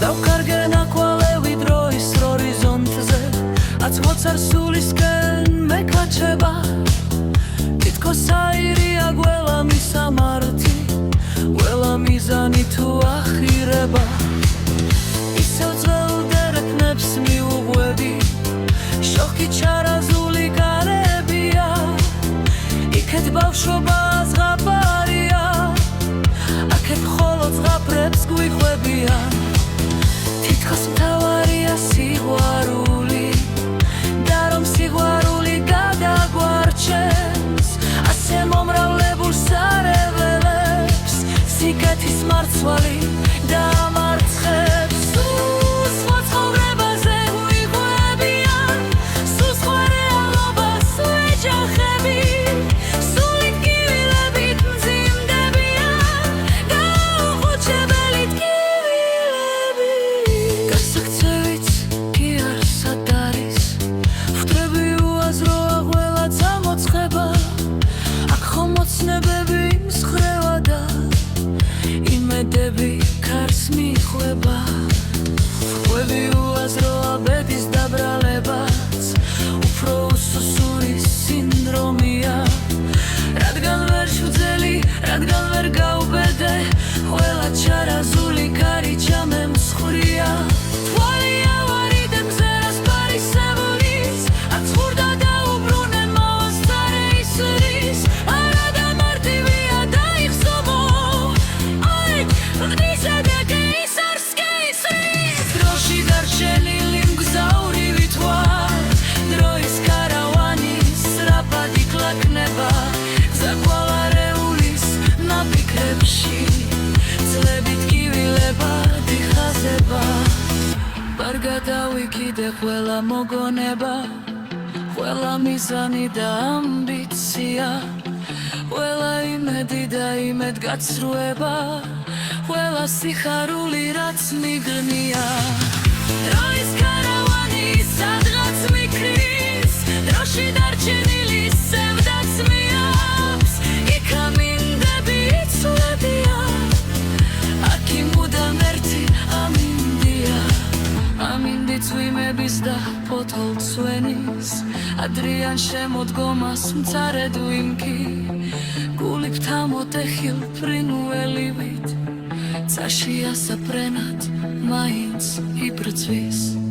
გავკარგენა კვალევი დროის ჰორიზონტზე აცმოცარ სულისკენ მეკაჩება თითქოს აირია გველა მისამართი ყველა მიზანი თუ ახირება ისევ ძველდერეთნებს მიუღვევი შოხი ჩარაზული გარებია იქეთ ბავშვობა ზღაპარია აქეთ მხოლოდ ზღაპრებს გვიხვებიან თითქოს მთავარია სიყვარული და რომ სიყვარული გადაგვარჩენს ასე მომრავლებულ სარეველებს სიკეთის მარცვალი დამარცხებს ქარს მიხვება ხვევი უაზროა ბედის დაბრალებაც უფრო უსუსური სინდრომია რადგან ვერ შუძელი რადგან ვერ გაუბედე ყველა ჩარაზული კარიჩა მე მსხვრია თვალი ავარიდე მზერას პარისევლის აცურდა და უბრუნე მოასწარე ისრის არა და მარტივია დაიხსომო გადავიკიდე ყველა მოგონება ყველა მიზანი და ამბიცია ყველა იმედი და იმედგაცრუება ყველა სიხარული რაც მიგრნია დროის კარავანი სადღაც მიქრის დროში დარჩენილი სევდაც მიაქვს იქ ამინდები იცვლებია აქ მუდამ ერთი ამინდია ამინდი წვიმების და ფოთოლცვენის ადრიან შემოდგომას მცარედ ვიმკი გული ფთამოტეხილ ფრინველივით წაშია საფრენად მაინც იბრძვის